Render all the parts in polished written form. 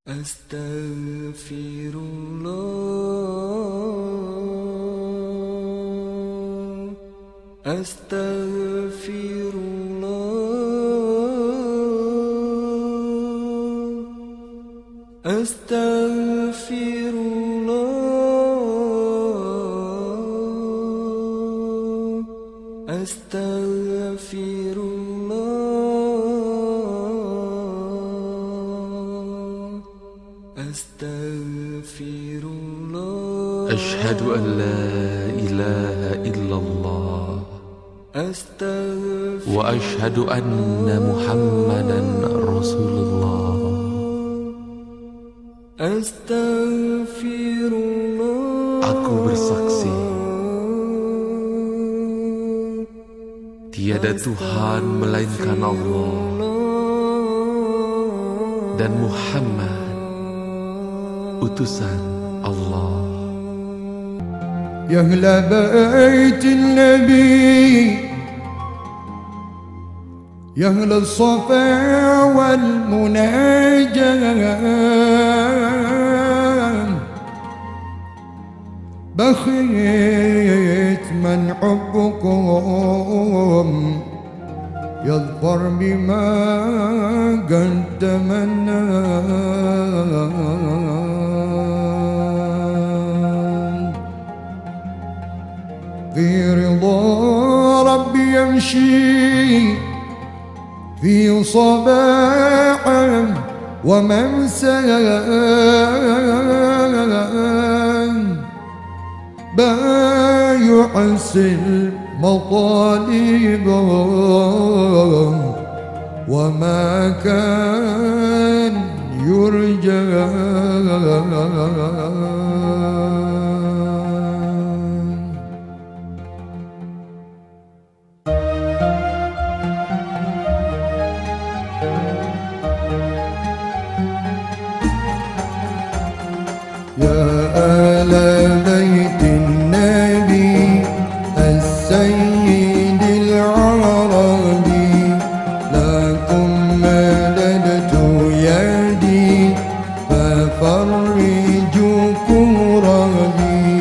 Astaghfirullah, astaghfirullah, astaghfirullah, astaghfirullah, astaghfirullah. Asyhadu an la ilaha illallah wa asyhadu anna Muhammadan Rasulullah. Astaghfirullah. Aku bersaksi tiada Tuhan melainkan Allah dan Muhammad utusan Allah. Ya ahla baitin nabi, ya ahla safa wal munajat, bakhit man hubbukum yadhfar bima qaddamna. في رضا ربي يمشي في صباح وممسى، يحسن مطالب وما كان يرجى. يا آل بيت النبي السيد العربي، لكم مددت يدي ففرجوا كربي.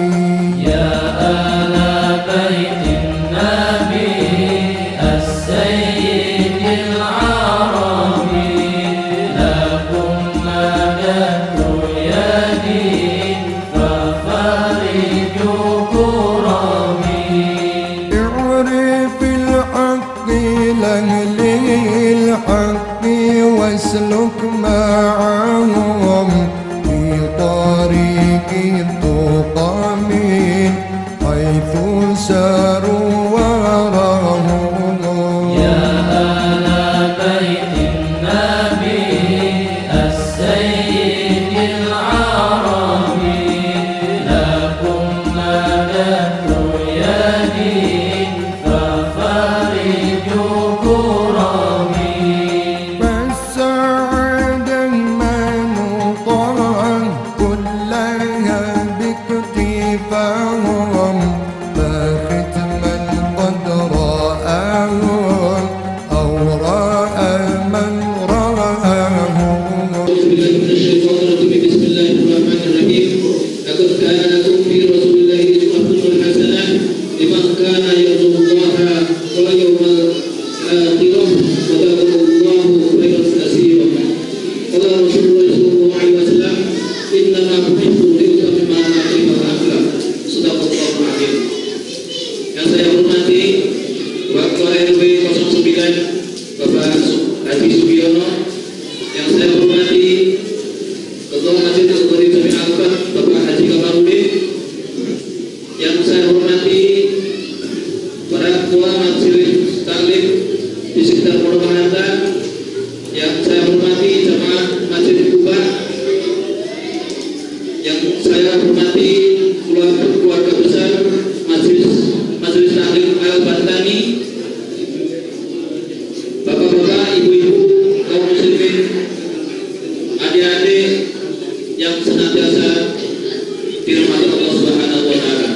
يا آل بيت النبي السيد العربي، لكم مددت لأهل الحق واسلك معهم في طريق التقى من حيث ساروا وراهم. يا آل بيت النبي السيد العربي، لكم مددت يدي ففرجوا كربي. فالسعادة المنوطة كلها باكتفاهم، فختما قد رآهم أو رأى من رآهم. بسم الله الرحمن الرحيم. لقد كان لكم في رسول الله أسوة حسنة لمن كان يرجو الله واليوم الآخر وذكر الله خيرا كثيرا. قال رسول الله صلى الله عليه وسلم: إنما بعثت لأتمم مكارم الأخلاق. صدق الله العظيم. Yang saya hormati Wakil RW 09 Bapak Haji Sugiono, yang saya hormati Ketua Masjid Al-Qur'an Al-Akbar Bapak Haji Kamarudin, yang saya hormati para ketua majelis taklim di sekitar Pondok Mahanta, yang saya hormati jamaah Masjid Kuba, yang saya hormati keluarga besar majelis taklim Al-Bantani, bapak-bapak, ibu-ibu, kaum muslimin, adik-adik yang senantiasa dirahmati Allah Subhanahu wa Ta'ala.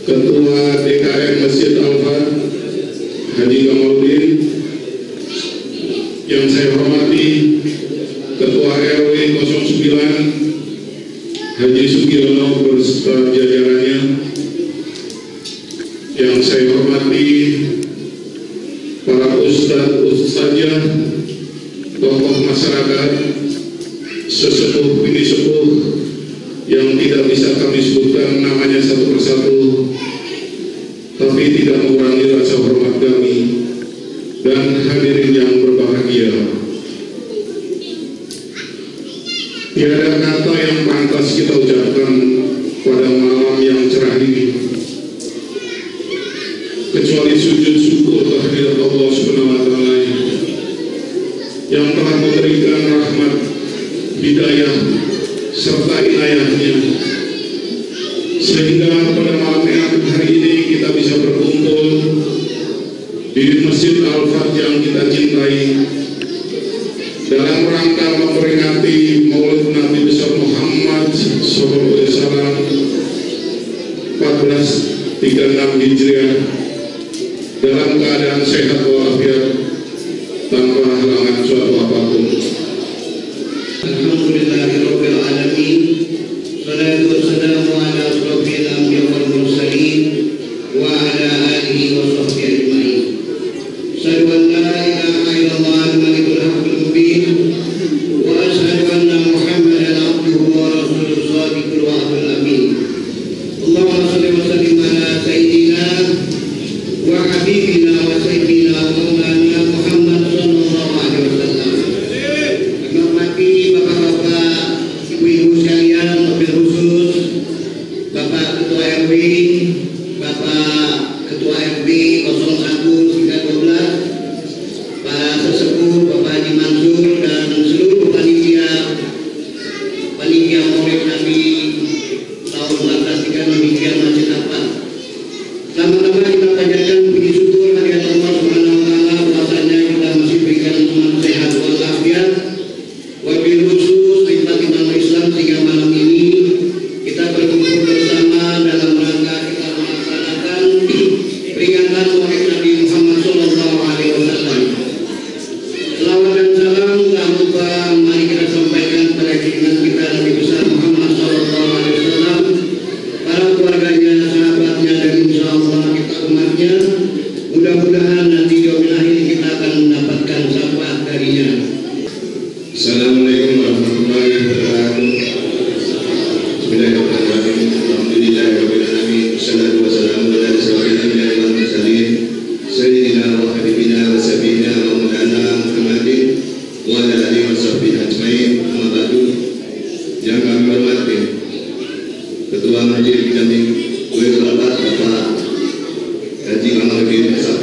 Ketua DKM Masjid Al-Fat Haji Kamarudin, yang saya hormati Ketua RW 09 Haji Sugiono beserta jajarannya, yang saya hormati para ustadzah, tokoh masyarakat, sesepuh bini sepuh yang tidak bisa kami sebutkan namanya satu persatu, tapi tidak mengurangi rasa hormat kami, dan hadirin yang berbahagia. Tiada kata yang pantas kita ucapkan pada malam yang cerah ini kecuali sujud syukur kehadirat Allah Subhanahu wa Ta'ala yang telah memberikan rahmat, hidayah serta inayahnya, sehingga pada malam yang hari ini kita bisa berkumpul di Masjid Al-Fatih yang kita cintai dalam rangka memperingati Maulid Nabi besar Muhammad SAW 1436 Hijriah dalam keadaan sehat walafiat tanpa halangan suatu apapun. Alhamdulillahirabbil alamin. Salatu wassalamu ala asyrofil anbiya wal mursalin wa ala alihi wa sahbihi ajmain. Asyhadu an la ilaha illallah al-malikul haqqul mubin wa asyhadu anna Muhammadan abduhu wa rasuluhu shadiqul wa'dul amin. Allahumma shalli wa sallim ala sayyidina wa habibina wa sayyidina wa maulana Muhammad sallallahu alaihi wasallam. Kami hormati bapak-bapak, ibu-ibu sekalian, mobil khusus Bapak Ketua RW, Bapak Ketua RW 01 hingga 12, para sesepuh Bapak Haji Mansur dan seluruh panitia Maulid Nabi tahun 1436 Hijriah Masjid Al-Fatih. Lama-lama kita panjatkan puji syukur hadirat Allah Subhanahu wa Ta'ala bahwasanya kita masih berikan umat sehat walafiat. Wabil khusus nikmat iman Islam sehingga malam ini kita berkumpul bersama dalam rangka kita melaksanakan peringatan Maulid Nabi Muhammad sallallahu alaihi wasallam. Selawat dan salam tak lupa mari kita sampaikan pada junjungan kita Nabi besar Muhammad sallallahu alaihi wasallam, para keluarganya, sahabatnya, dan insyaallah kita umatnya. Mudah-mudahan nanti di yaumil akhir kita akan mendapatkan syafaat darinya. Assalamualaikum warahmatullahi wabarakatuh. Bismillahirrahmanirrahim. Alhamdulillahirabbil alamin. Wassalatu wassalamu ala asyrofil anbiya'i wal mursalin sayyidina wa habibina wa sabina wa maulana Muhammadin wa ala alihi wa sahbihi ajmain. Amma ba'du. Yang kami hormati Ketua Majelis Pendamping Maulid Bapak Haji Kamaludin SAP,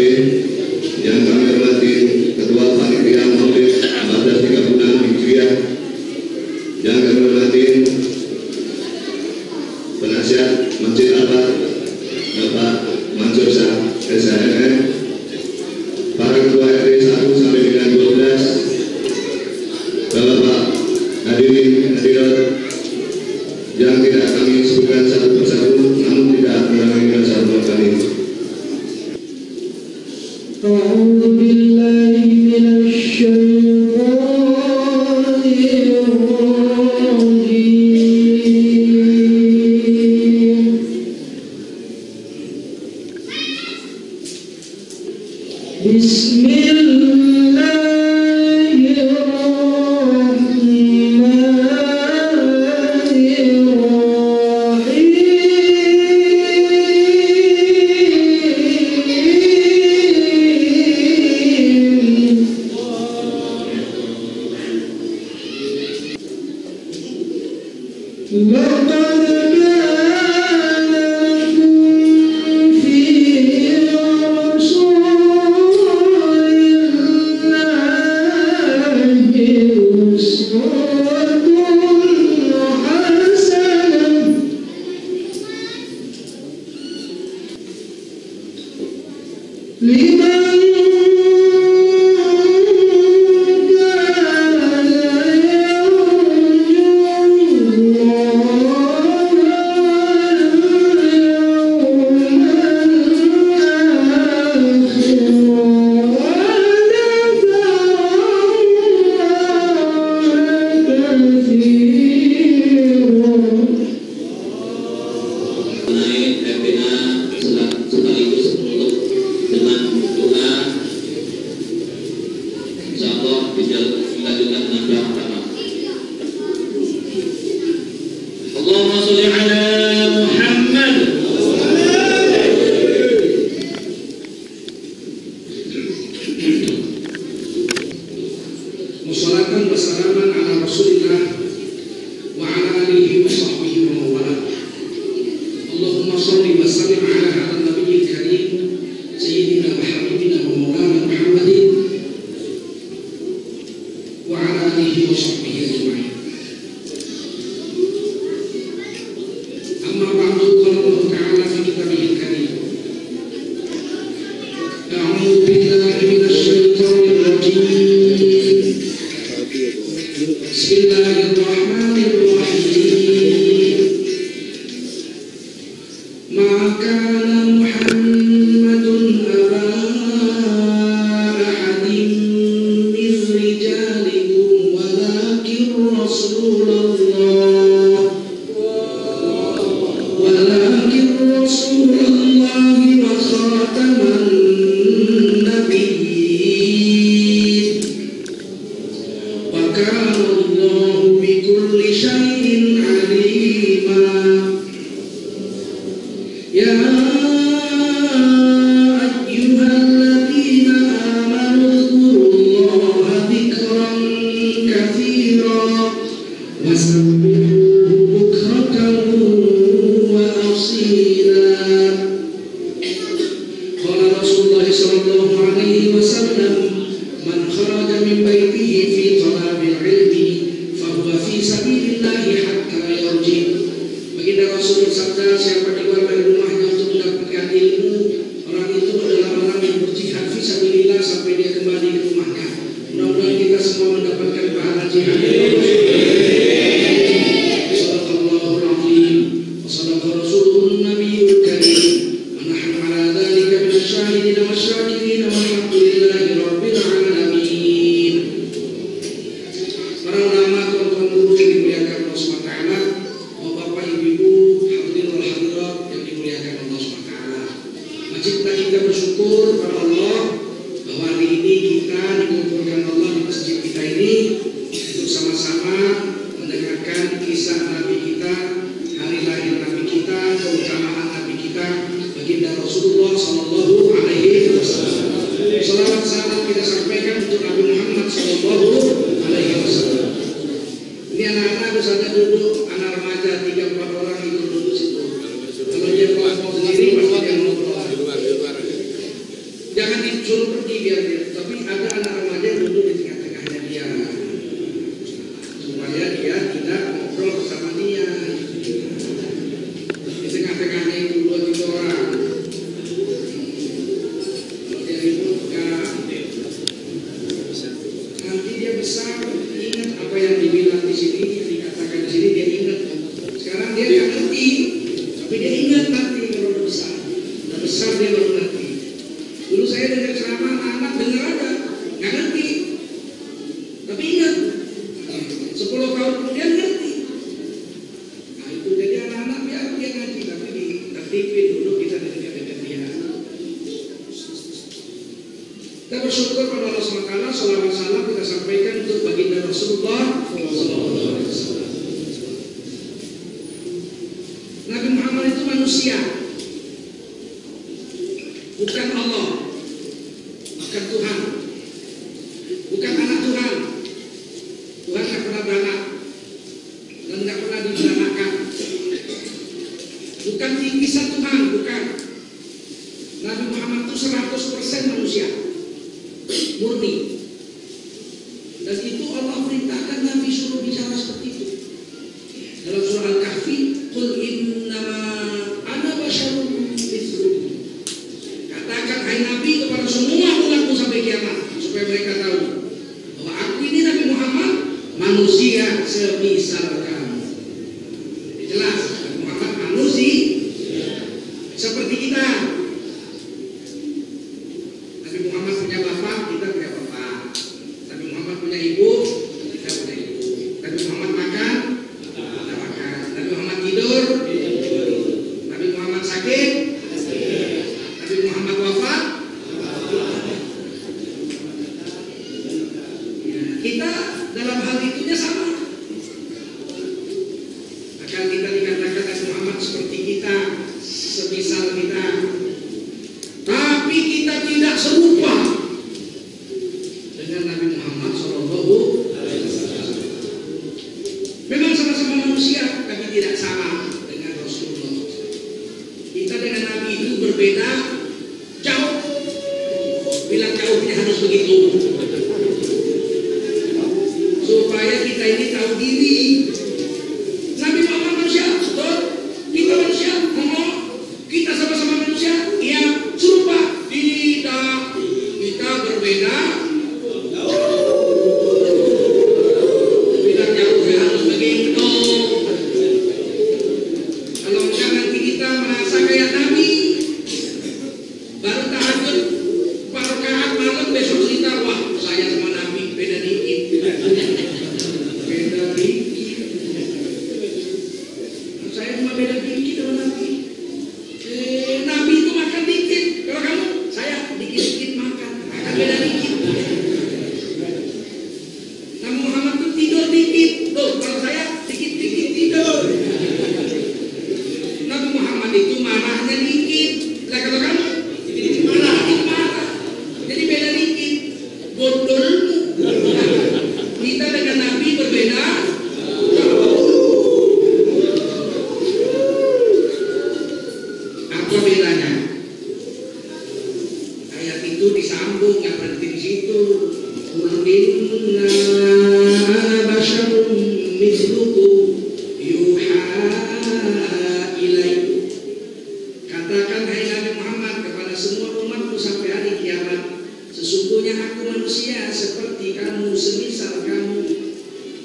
yang kami hormati Ketua Panitia Maulid 1436 Hijriah, yang kami hormati penasihat Masjid Al-Fatih Bapak Mansur Shah SHMM, para ketua RT 1 sampai dengan 12, Bapak hadirin hadirat yang tidak kami sebutkan satu persatu, namun tidak mengurangi rasa hormat kami. أعوذ بالله من الشيطان الرجيم. بسم الله Lanjutkan dengan doa pertama. Allahumma sholli ala Muhammad. Wassalatan wassalaman ala Rasulillah wa ala alihi wa sahbihi wa mawala. Allahumma sholli wa sallim ala hadha nabiyil karim sayyidina wa habibina wa maulana Muhammadin wa ala alihi wa sahbihi ajma'in. Amma ba'du, qala Allah ta'ala fi kitabihil karim. A'udzu billahi minasy syaithanir rajim. Bismillahirrahmanirrahim. Ma kana Muhammadun aba ahadin min rijalikum walakin Rasulullah wa khataman nabiyyin wa kana Allahu bikulli syai'in alima. Ya ayyuhalladzina amanu dzkurullaha dzikran katsira wasabbihuhu bukratan wa asila. Qala Rasulullah sallallahu alaihi wasallam, man kharaja min baitihi fi talabil ilmi fahuwa fi sabilillahi hatta yarji. Baginda Rasul bersabda, siapa keluar dari rumahnya untuk mendapatkan ilmu, orang itu adalah orang yang berjihad fi sabilillah sampai dia kembali ke rumahnya. Mudah-mudahan kita semua mendapatkan pahala jihad. Shadaqallahul azim wa shadaqa rasulun nabiyul karim. Wa nahnu ala dzalika minasy syahidin wasyakirin walhamdulillahi rabbil alamin. Para ulama, tuan-tuan guru yang dimuliakan Allah SWT, bapak ibu-ibu, hadirin wal hadirat yang dimuliakan Allah SWT. Wajiblah kita bersyukur kepada Allah bahwa hari ini kita dikumpulkan Allah di masjid kita ini untuk sama-sama mendengarkan kisah Nabi kita, hari lahir Nabi kita, keutamaan Nabi kita, baginda Rasulullah Sallallahu Alaihi Wasallam. Salawat salam kita sampaikan untuk Nabi Muhammad Sallallahu Alaihi Wasallam. Ini anak-anak misalnya duduk, anak remaja 3-4 orang itu duduk situ. Kalau dia kelompok sendiri pasti dia ngobrol. Jangan disuruh pergi biar dia. Tapi ada anak remaja yang duduk di tengah-tengahnya dia, supaya dia tidak ngobrol bersama dia. Di tengah-tengahnya itu 2-3 orang. Kalau dia ribut enggak. Nanti dia besar ingat apa yang dibilang di sini, yang dikatakan di sini, dia ingat. Sekarang dia nggak ngerti, tapi dia ingat nanti kalau udah besar. Udah besar dia baru ngerti. Dulu saya dengar ceramah, anak dengar aja, nggak ngerti, tapi ingat. 10 tahun kemudian ngerti. Nah itu jadi anak-anak biar dia ngaji, tapi ditertibin dulu, kita dekat-dekat dia. Kita bersyukur pada Allah SWT. Salawat salam kita sampaikan untuk baginda Rasulullah Sallallahu Alaihi Wasallam. Nabi Muhammad itu manusia, bukan Allah, bukan Tuhan, bukan anak Tuhan. Tuhan tidak pernah beranak dan tidak pernah diberanakan. Bukan titisan Tuhan, bukan. Nabi Muhammad itu 100% manusia, murni. Dan itu Allah perintahkan Nabi suruh bicara seperti itu. Dalam surah Al-Kahfi, qul innama ana basyarun mithlukum. Katakan hai Nabi kepada semua umatmu sampai kiamat, supaya mereka tahu bahwa aku ini Nabi Muhammad manusia semisal kamu. Jelas, Nabi Muhammad manusia seperti kita. Nabi Muhammad punya bapak, kita punya bapak. Nabi Muhammad punya ibu, kita punya ibu. Nabi Muhammad makan, kita makan. Nabi Muhammad tidur, Nabi Muhammad sakit, Nabi Muhammad wafat. Kita kita ini tahu diri. Nabi Muhammad manusia, betul? Kita manusia, kita sama-sama manusia, iya, serupa. Tidak, kita berbeda. Beda jauh, harus begitu. Kalau enggak nanti kita merasa kayak Nabi, baru tahajud, baru rakaat malam, besok cerita, wah saya sama Nabi beda dikit. Beda dikit. Saya cuma beda dikit sama Nabi. Nabi itu makan dikit. Kalau kamu, saya dikit-dikit makan beda dikit. Nabi Muhammad itu tidur dikit. Loh, kalau saya dikit-dikit tidur. Nabi Muhammad itu marahnya dikit. Lah kalau kamu marah. Jadi beda dikit. Bodohmu. Kita dengan Nabi berbeda. Apa bedanya? Ayat itu disambung, nggak berhenti di situ. Qul inna basyarun mislukum yuha ilaikum. Katakan hai Nabi Muhammad kepada semua umatku sampai hari kiamat, sesungguhnya aku manusia seperti kamu, semisal kamu,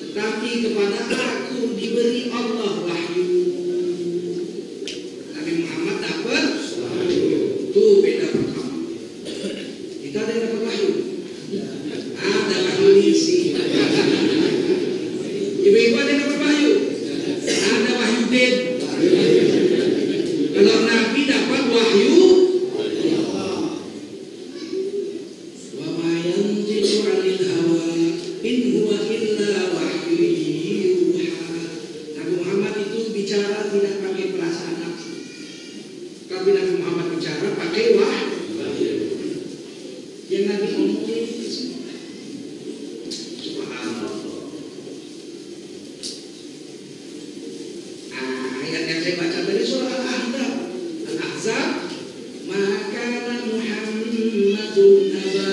tetapi kepada aku diberi Allah wahyu. Nabi Muhammad dapat wahyu. Itu beda pertama. Kita ada yang dapat wahyu. Ada wahyu isi. Ibu-ibu ada yang dapat wahyu. Ada wahyu den. Kalau Nabi dapat wahyu, wa ma yanzilu 'anil hawa in huwa illa wahyu yuha. Nabi Muhammad itu bicara tidak pakai perasaan nafsu. Tapi Nabi Muhammad bicara pakai wahyu. Yang Nabi omongin itu semua. Subhanallah. Ayat yang saya baca dari surah Al-Ahzab, maka Muhammadun aba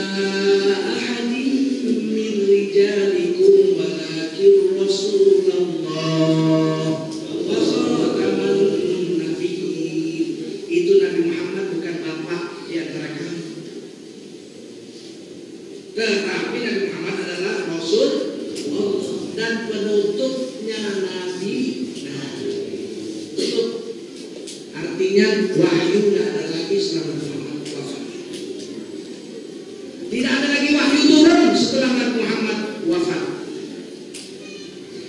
ahadin min rijalikum walakin Rasulullah wa khataman nabiyyin. Itu Nabi Muhammad bukan bapak di antara kami, tetapi Nabi Muhammad adalah Rasul dan penutupnya Nabi. Tutup artinya wahyu tidak ada lagi setelah Nabi Muhammad wafat. Tidak ada lagi wahyu turun setelah Nabi Muhammad wafat.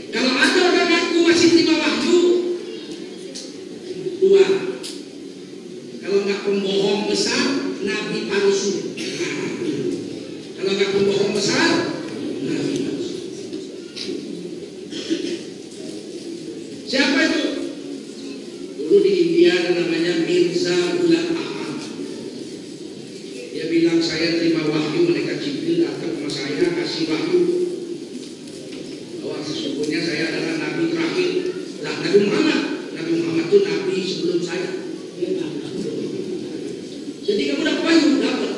Kalau ada orang ngaku masih terima wahyu, dua. Kalau nggak pembohong besar, Nabi palsu. Kalau nggak pembohong besar, Nabi palsu. Siapa itu? Dulu di India ada namanya Mirza Ghulam Ahmad. Dia bilang saya terima wahyu, malaikat Jibril datang sama saya kasih wahyu bahwa sesungguhnya saya adalah nabi terakhir. Lah Nabi Muhammad itu nabi sebelum saya. Jadi kamu dapat wahyu, dapat.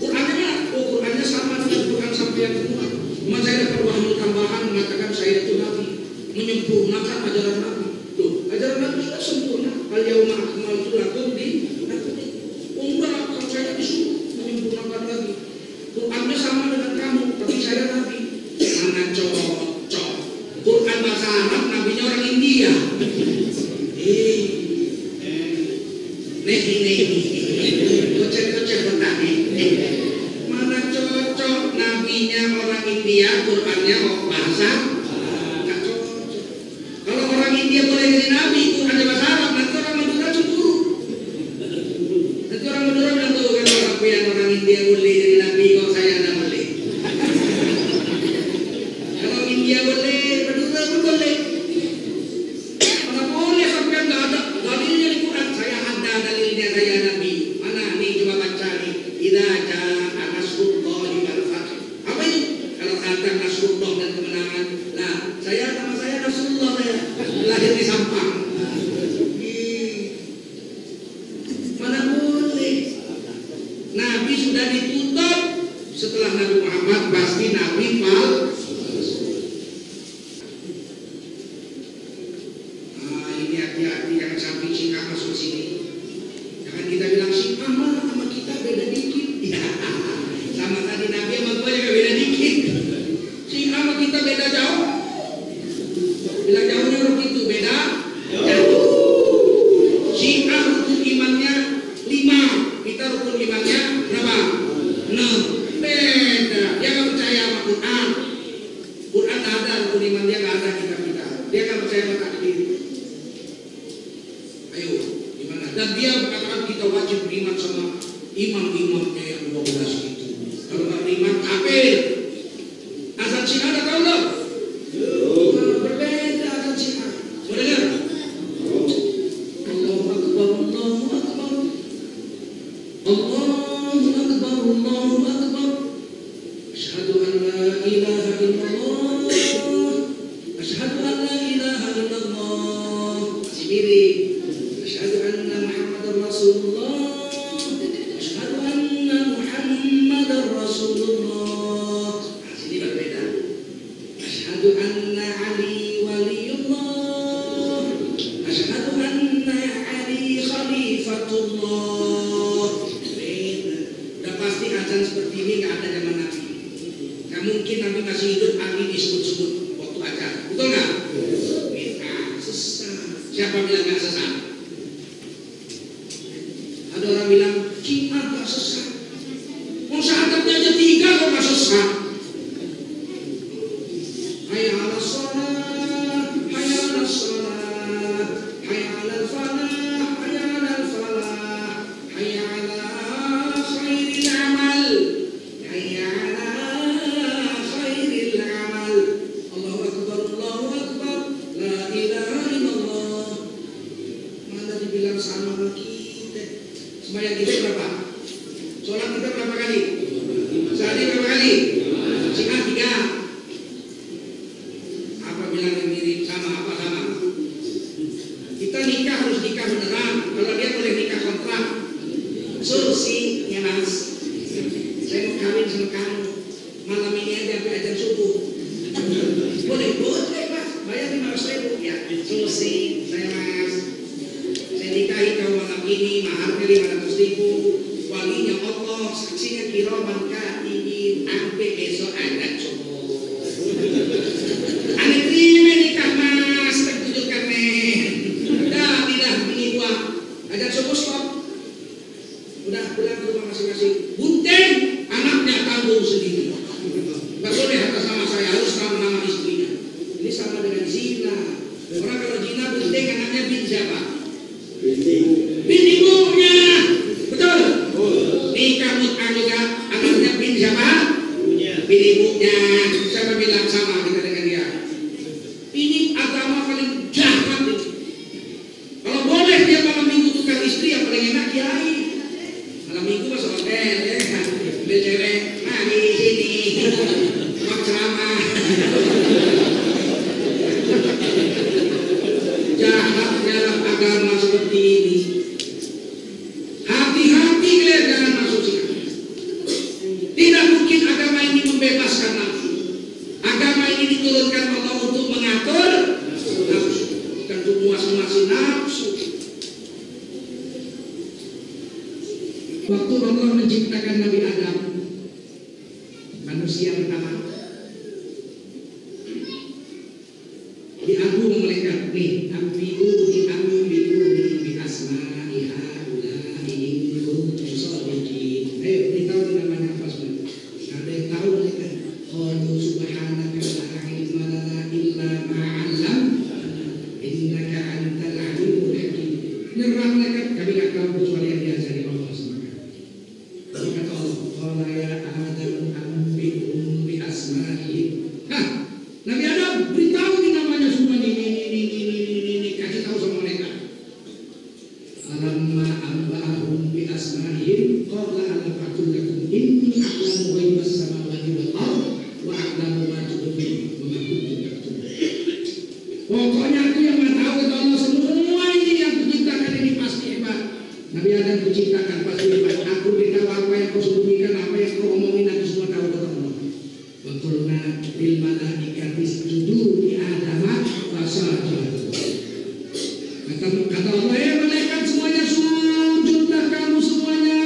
Qurannya mana? Oh, Qurannya sama dengan Quran sampai yang semua. Cuma saya dapat wahyu tambahan mengatakan saya itu nabi, menyempurnakan ajaran Nabi. Loh, ajaran Nabi sudah sempurna. Al-yauma akmaltu lakum dinakum. Enggak, kalau saya disuruh menyempurnakan lagi. Qurannya sama dengan kamu, tapi saya nabi. Mana cocok? Quran bahasa Arab, nabinya orang India. Kocek bertani. Mana cocok? Nabinya orang India, Qurannya bahasa nggak cocok. Kalau orang India boleh jadi nabi, Qurannya bahasa Arab, nanti orang Madura cemburu. Nanti orang Madura bilang tuh kan orang India boleh jadi nabi, kok saya nggak boleh. Kalau India boleh, Madura pun boleh. Mana boleh sampai nggak ada dalilnya di Quran. Saya ada dalilnya, saya nabi. Mana nih, coba baca nih. Idza jaa nasrullahi wal fath. Apa itu? Kalau datang nasrullah dan kemenangan. Nah, saya nama saya Rasulullah, saya lahir di Sampang. Mana boleh? Nabi sudah ditutup. Setelah Nabi Muhammad pasti Nabi palsu. rukun iman dia nggak ada kitab kita. Dia nggak percaya sama takdir. Ayo, gimana? Dan dia mengatakan kita wajib beriman sama imam-imamnya yang 12 itu. Kalau nggak beriman, kafir. Azan Syiah ada tahu nggak? Berbeda azan Syiah. Mau dengar? Allahu Akbar, Allahu Akbar. Allahu Akbar, Allahu Akbar. Asyhadu an la ilaha illallah. Asyhadu an la ilaha illallah. Masih mirip. Asyhadu anna Muhammadar Rasulullah. Asyhadu anna Muhammadar Rasulullah. Sini berbeda. Asyhadu anna Ali waliyullah. Asyhadu anna Ali khalifatullah. Beda. Udah pasti azan seperti ini nggak ada zaman Nabi. Nggak mungkin Nabi masih hidup Ali disebut-sebut waktu azan. Betul nggak? Beda. Sesat. Siapa bilang nggak sesat? Ada orang bilang Syiah nggak sesat. Mau syahadatnya aja 3 kok nggak sesat. Hayya 'alas shalah, hayya 'alas shalah, hayya 'alal falah, hayya 'alal falah, hayya 'ala khairil amal, hayya 'ala khairil amal. Allahu Akbar, Allahu Akbar, la ilaha illallah. Mana dibilang sama kita? Sembahyang kita berapa? Sholat kita berapa kali? Sehari berapa kali? Syiah 3. Apa bilang yang mirip sama? Apa sama? Kita nikah harus nikah beneran. Kalau dia boleh nikah kontrak. Sursi ya mas. Saya mau kawin sama kamu. Malam ini aja sampai azan subuh. Boleh mas. Bayar 500.000 ya. Sursi saya mas. Saya nikahi kamu malam ini. Maharnya 500.000. Walinya Allah, saksinya kiraman katibin, sampai besok azan subuh. Ane terima nikah mas, tertujukan nih. Dah tidak bini gua. Azan subuh stop. Udah pulang ke rumah masing-masing. Bunting, anaknya tanggung sendiri. Gak boleh atas nama saya, harus nama istrinya. Ini sama dengan zina. Orang kalau zina bunting anaknya bin siapa? Bin ibunya. Betul? Nikah mut'ah juga anaknya bin siapa? Bin ibunya. Siapa bilang sama kita dengan dia? Ini agama paling jahat ini. Kalau boleh dia malam minggu tukar istri yang paling enak kiai. Malam minggu masuk hotel ya kan. Dia cewek mari sini. Mau ceramah. Jahatnya agama seperti ini. Hati-hati kalian jangan masuk sini. Tidak mungkin agama ini membebaskan nafsu. Agama ini diturunkan Allah untuk mengatur nafsu, bukan untuk muas-muasin nafsu. Waktu Allah menciptakan Nabi Adam, manusia pertama, diagung malaikat nih, ambiu bi asma'iha ulai kuntum shadiqin. Ayo beritahu namanya apa semua. Ada yang tahu mereka? Qalu subhanaka la ilma lana illa ma 'allamtana innaka antal alimul hakim. Nyerah mereka, kami enggak tahu kecuali yang diajari Allah SWT. Kata Allah, qala ya Adam ambihum bi asma'ihim. Hah, Nabi Adam beritahu ini namanya semua ini kasih tahu sama mereka. Alamma amba'ahum bi asma'ihim qala alam aqul lakum inni a'lamu ghaibas samawati wal ardh wa a'lamu ma tubdun wa ma kuntum taktubun. Pokoknya aku yang tahu kata Allah semua ini yang kuciptakan ini pasti hebat. Nabi Adam kuciptakan pasti hebat. Aku beritahu apa yang kau sembunyikan, apa yang kau omongin, aku semua tahu kata Allah. Wa qulna lil malaikati isjudu li Adama fasajadu. Kata Allah, malaikat semuanya sujudlah kamu semuanya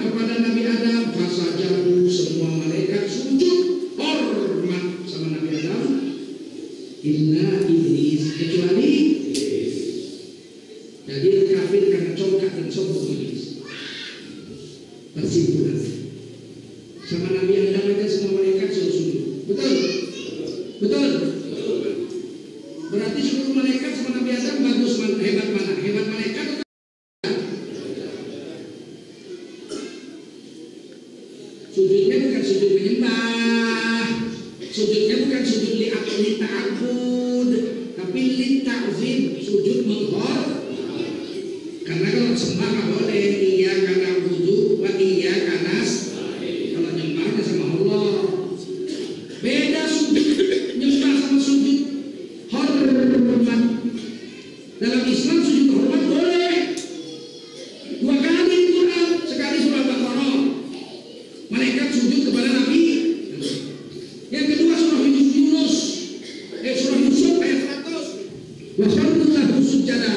kepada Nabi Adam. Fasajadu, semua malaikat sujud hormat sama Nabi Adam. Illa iblis, kecuali jadi kafir karena congkak dan sombong iblis. Kesimpulan sama Nabi Adam aja semua malaikat suruh sujud. Betul? Betul? Berarti seluruh malaikat sama Nabi Adam bagus mana, hebat mana? Hebat malaikat atau sujudnya bukan sujud menyembah, sujudnya bukan sujud li ta'bud, tapi li ta'zim, sujud menghormat. Karena kalau sembah nggak boleh, iya karena wudu, wa iya karena kalau nyembahnya sama Allah. Beda sujud nyembah sama sujud hormat. Dalam Islam sujud hormat boleh 2 kali di Quran, sekali surah Baqarah. Malaikat sujud kepada Nabi. Yang kedua surah Yunus, surah Yusuf ayat 100. Wa kharru lahu sujada.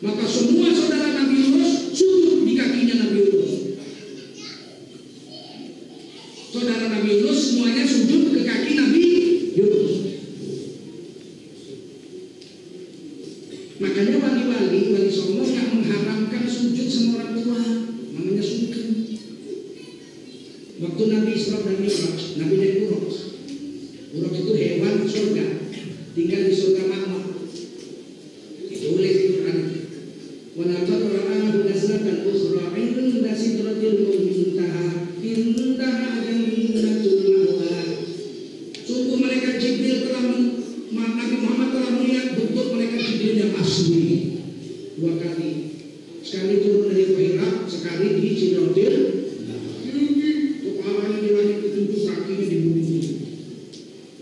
Maka semua saudara Nabi Yunus sujud di kakinya Nabi Yunus. Saudara Nabi Yunus semuanya sujud ke kaki Nabi Yunus. Makanya wali songo yang mengharamkan sujud sama orang tua, namanya sungkem. Waktu Nabi Isra dan Mi'raj, Nabi naik Buraq. Buraq itu hewan surga, tinggal di surga makmur. Ditulis di Quran. Walaqad ra'ahu nazlatan ukhra 'inda sidratil muntaha indaha jannatul ma'wa. Sungguh malaikat Jibril telah Nabi Muhammad telah melihat bentuk malaikat Jibril yang asli 2 kali. Sekali turun dari Hira, sekali di Sidratil. Kepalanya di langit ketujuh, kakinya di bumi.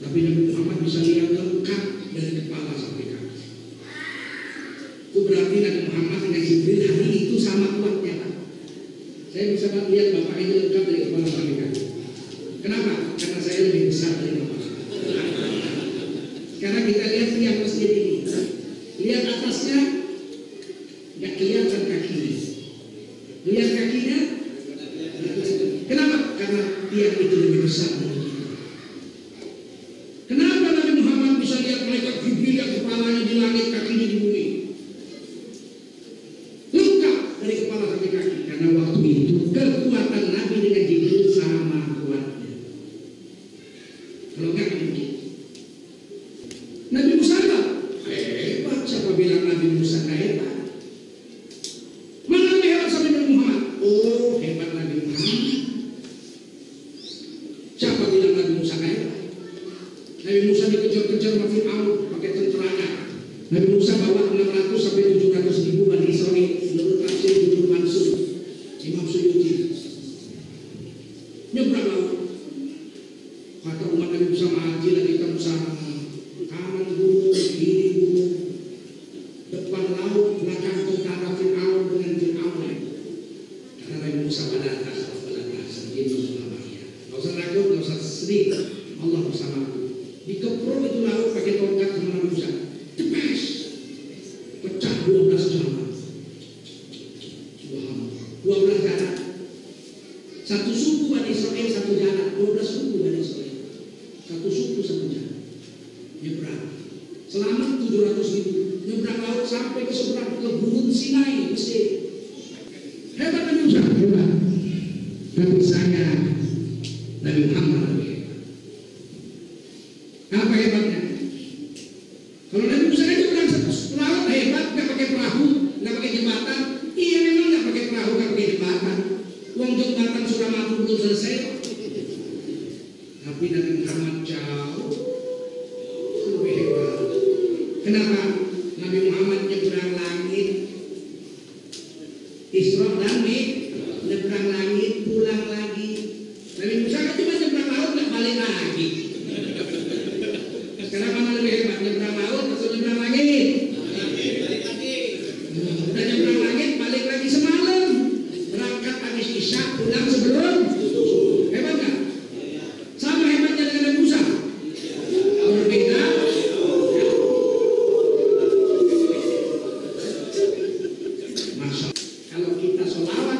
Tapi Nabi Muhammad bisa lihat lengkap dari kepala sampai kaki. Itu berarti Nabi Muhammad dengan Jibril hari itu sama kuatnya, Pak. Saya bisa lihat Bapak ini lengkap dari kepala sampai kaki. Kenapa? Karena saya lebih besar dari Bapak. Sekarang kita lihat tiang masjid ini. Lihat atasnya, nggak kelihatan kakinya. Lihat kakinya. Kenapa? Karena tiang itu lebih besar. Kenapa Nabi Muhammad bisa lihat malaikat Jibril yang kepalanya di langit, kakinya di bumi? Lengkap dari kepala sampai kaki. Karena waktu itu kekuatan Nabi dengan Jibril sama kuatnya. Kalau nggak mungkin. Nabi Musa hebat. Siapa bilang Nabi Musa nggak hebat? Mana lebih hebat sampai Nabi Muhammad? Oh, hebat Nabi Muhammad. Siapa bilang Nabi Musa nggak hebat? Nabi Musa dikejar-kejar sama Fir'aun pakai tenteranya. Nabi Musa bawa 600 sampai 700 ribu Bani Israil menurut tafsir Ibnu Mansur, Imam Suyuti. Nyebrang laut. Kata umat Nabi Musa, mati lah kita Musa. Kanan gunung, kiri gunung, depan laut, belakang tentara Fir'aun dengan Fir'aun. Karena Nabi Musa pada atas, itu namanya. Gak usah takut, gak usah sedih. Allah bersamaku. Dikeprok itu laut pakai tongkat sama Nabi Musa. Cepes, pecah 12 jalan. 12 jalan. Satu suku Bani Israil satu jalan, 12 suku Bani Israil. Satu suku satu jalan. Nyebrang. Selamat 700 ribu. Nyebrang laut sampai ke seberang ke Gunung Sinai, Mesir. Hebat Nabi Musa, hebat. Tapi saya Nabi Muhammad lebih hebat. Apa hebatnya? Kalau Nabi Musa itu nyebrang laut hebat, nggak pakai perahu, nggak pakai jembatan. Iya memang nggak pakai perahu, nggak pakai jembatan. Uang jembatan sudah mampu belum selesai. Tapi Nabi Muhammad jauh lebih hebat. Kenapa? Nabi Muhammad nyebrang langit, Isra dan Mi'raj, nyebrang langit, pulang lagi. Nabi Musa kan cuma nyebrang laut, nggak balik lagi. Sekarang mana lebih hebat, nyebrang laut atau nyebrang langit? Udah nyebrang langit, balik lagi semalam. Berangkat habis Isya, pulang sebelum. Hebat nggak? Sama hebatnya dengan Nabi Musa. Berbeda. Masya Allah. Kalau kita sholawat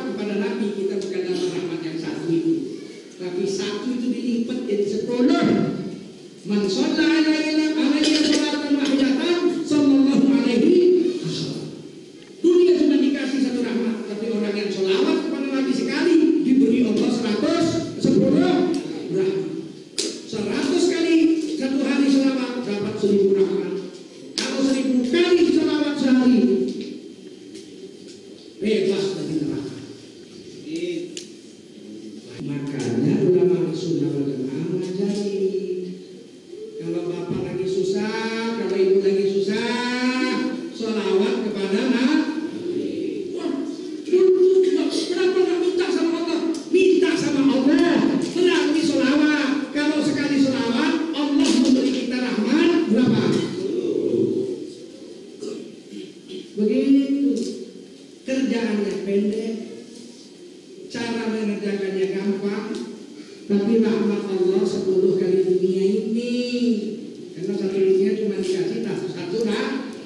1000 rakaat. Kalau 1000 kali selawat sehari, bebas dari neraka. Makanya ulama sunnah wal jamaah mengajari, kalau bapak lagi susah, kalau ibu lagi susah, sholawat kepada Nabi. Wah, kenapa nggak minta sama Allah? Minta sama Allah melalui sholawat. Kalau sekali sholawat, Allah memberi kita rahmat berapa? Begitu. Kerjaannya pendek, cara mengerjakannya gampang, tapi rahmat Allah 10 kali dunia ini. Karena satu dunia cuma dikasih satu rahmat.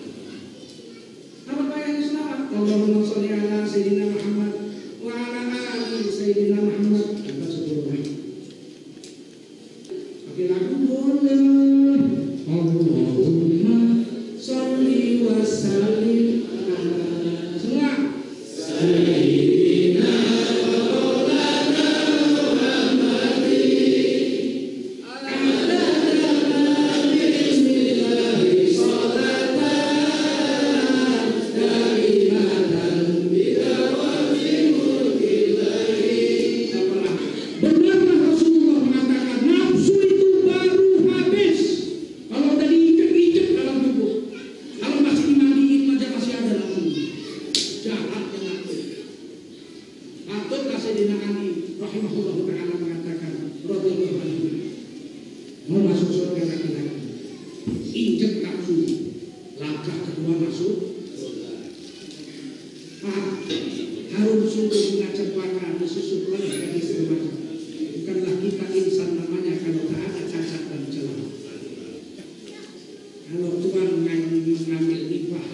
Apa payahnya selawat? Allahumma sholli ala Sayyidina Muhammad wa ala ali Sayyidina Muhammad. Dapat 10 rahmat. Pakai lagu boleh. Allahumma sholli wa sallim ala semua. Sayyidina mau masuk surga laki-laki, injek nafsu, langkah kedua masuk harum sungguh bunga cempaka disusun oleh gadis remaja. Bukanlah kita insan namanya kalau tak ada cacat dan celah. Kalau Tuhan mengambil limpah,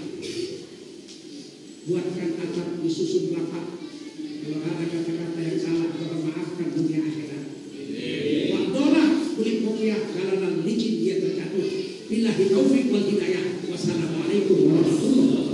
buatkan atap disusun rapat. Kalau ada kata-kata yang salah, Tuhan maafkan dunia akhirat. Wakdolah kulit mukyah jalanan licin dia terjatuh. Billahi taufiq wal hidayah. Wassalamualaikum warahmatullahi wabarakatuh.